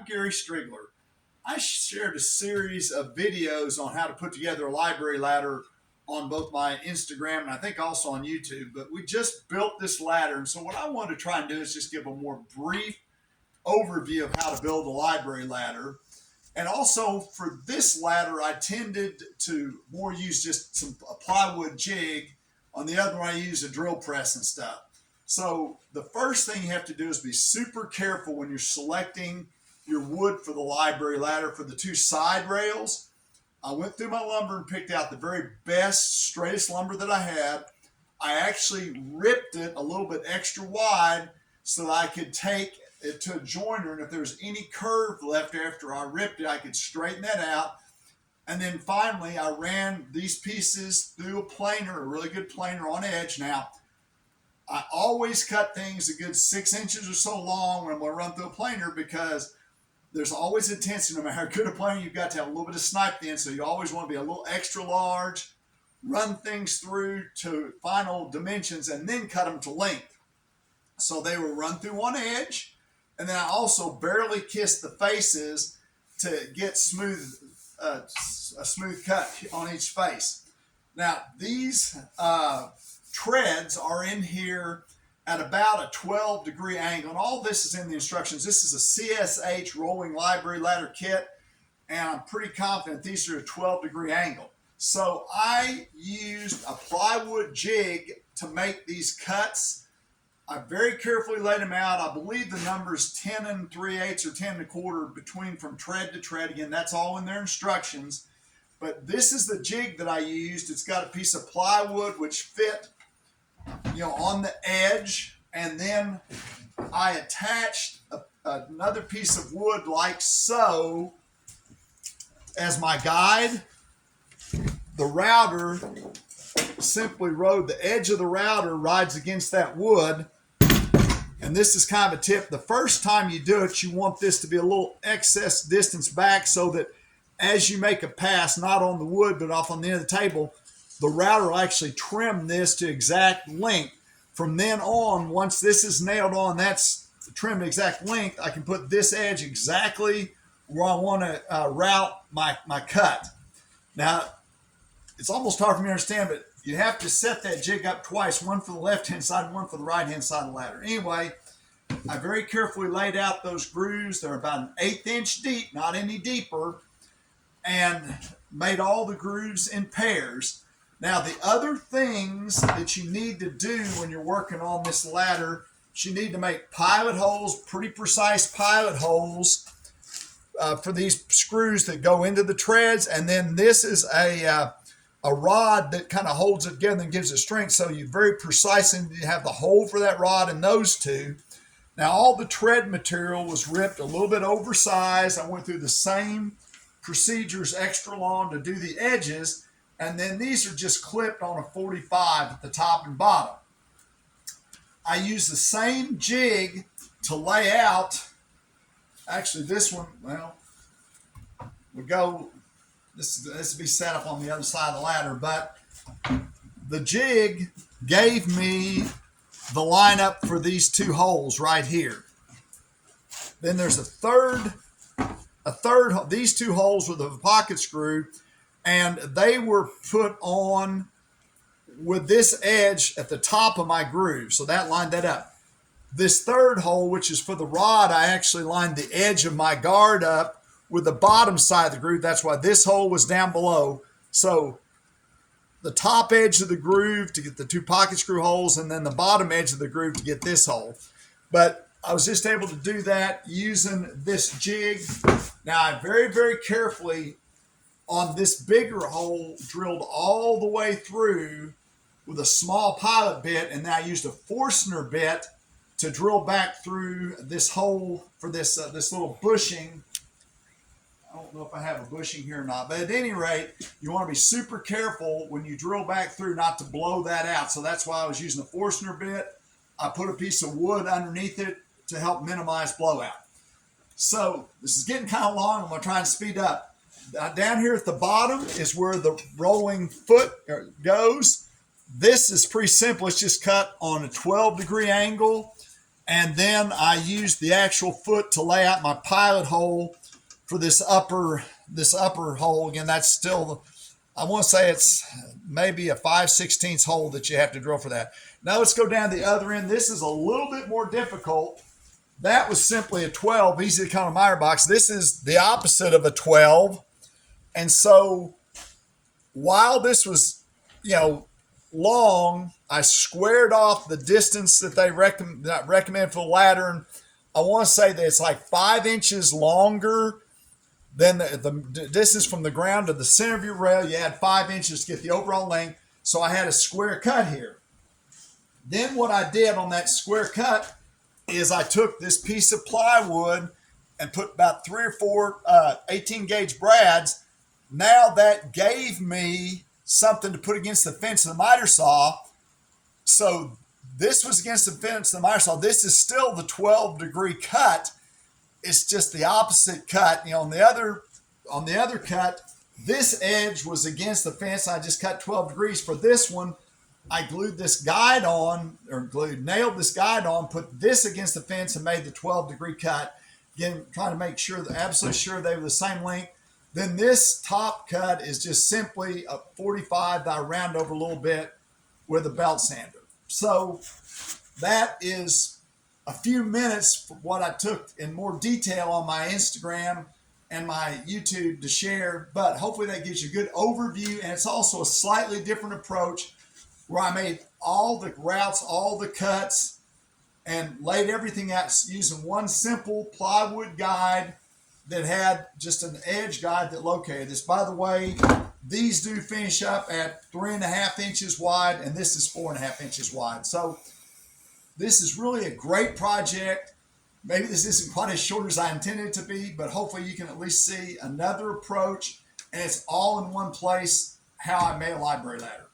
Gary Striegler. I shared a series of videos on how to put together a library ladder on both my Instagram and I think also on YouTube, but we just built this ladder. And so what I want to try and do is just give a more brief overview of how to build a library ladder. And also for this ladder, I tended to more use just a plywood jig. On the other one, I use a drill press and stuff. So the first thing you have to do is be super careful when you're selecting your wood for the library ladder for the two side rails. I went through my lumber and picked out the very best, straightest lumber that I had. I actually ripped it a little bit extra wide so that I could take it to a joiner, and if there's any curve left after I ripped it, I could straighten that out. And then finally, I ran these pieces through a planer, a really good planer on edge. Now, I always cut things a good 6 inches or so long when I'm going to run through a planer because there's always intensity. No matter how good a planer, you've got to have a little bit of snipe in, so you always want to be a little extra large, run things through to final dimensions, and then cut them to length. So they will run through one edge, and then I also barely kiss the faces to get a smooth cut on each face. Now, these treads are in here at about a 12-degree angle, and all this is in the instructions. This is a CSH rolling library ladder kit, and I'm pretty confident these are a 12-degree angle. So I used a plywood jig to make these cuts. I very carefully laid them out. I believe the number is 10 3/8 or 10 1/4 between from tread to tread. Again, that's all in their instructions. But this is the jig that I used. It's got a piece of plywood which fit, on the edge, and then I attached another piece of wood like so as my guide. The router simply the edge of the router rides against that wood. And this is kind of a tip. The first time you do it, you want this to be a little excess distance back so that as you make a pass, not on the wood, but off on the end of the table, the router will actually trim this to exact length. From then on, once this is nailed on, that's trimmed exact length, I can put this edge exactly where I want to route my cut. Now, it's almost hard for me to understand, but you have to set that jig up twice, one for the left-hand side and one for the right-hand side of the ladder. Anyway, I very carefully laid out those grooves. They're about an 1/8 inch deep, not any deeper, and made all the grooves in pairs. Now, the other things that you need to do when you're working on this ladder is you need to make pilot holes, pretty precise pilot holes for these screws that go into the treads. And then this is a rod that kind of holds it together and gives it strength. So you very precisely have the hole for that rod and those two. Now, all the tread material was ripped a little bit oversized. I went through the same procedures extra long to do the edges. And then these are just clipped on a 45 at the top and bottom. I use the same jig to lay out. Actually, this one, this will be set up on the other side of the ladder, but the jig gave me the lineup for these two holes right here. Then there's these two holes with a pocket screw, and they were put on with this edge at the top of my groove, so that lined that up. This third hole, which is for the rod, I actually lined the edge of my guard up with the bottom side of the groove. That's why this hole was down below. So the top edge of the groove to get the two pocket screw holes, and then the bottom edge of the groove to get this hole. But I was just able to do that using this jig. Now, I very, very carefully on this bigger hole drilled all the way through with a small pilot bit, and then I used a Forstner bit to drill back through this hole for this little bushing. I don't know if I have a bushing here or not, but at any rate, you want to be super careful when you drill back through not to blow that out. So that's why I was using a Forstner bit. I put a piece of wood underneath it to help minimize blowout. So this is getting kind of long. I'm going to try and speed up. Down here at the bottom is where the rolling foot goes. This is pretty simple. It's just cut on a 12-degree angle. And then I used the actual foot to lay out my pilot hole for this upper hole. Again, that's still, I want to say it's maybe a 5/16 hole that you have to drill for that. Now let's go down the other end. This is a little bit more difficult. That was simply a 12, easy to count a miter box. This is the opposite of a 12. And so while this was, long, I squared off the distance that they recommend for the ladder. And I want to say that it's like 5 inches longer than the distance from the ground to the center of your rail. You add 5 inches to get the overall length. So I had a square cut here. Then what I did on that square cut is I took this piece of plywood and put about 3 or 4 18 gauge brads. Now that gave me something to put against the fence of the miter saw. So this was against the fence of the miter saw. This is still the 12-degree cut. It's just the opposite cut. On the other cut, this edge was against the fence. I just cut 12 degrees. For this one, I nailed this guide on, put this against the fence and made the 12-degree cut. Again, trying to make sure, absolutely sure they were the same length. Then this top cut is just simply a 45 that I round over a little bit with a belt sander. So that is a few minutes for what I took in more detail on my Instagram and my YouTube to share, but hopefully that gives you a good overview. And it's also a slightly different approach where I made all the routes, all the cuts, and laid everything out using one simple plywood guide that had just an edge guide that located this. By the way, these do finish up at 3.5 inches wide, and this is 4.5 inches wide. So this is really a great project. Maybe this isn't quite as short as I intended it to be, but hopefully you can at least see another approach, and it's all in one place how I made a library ladder.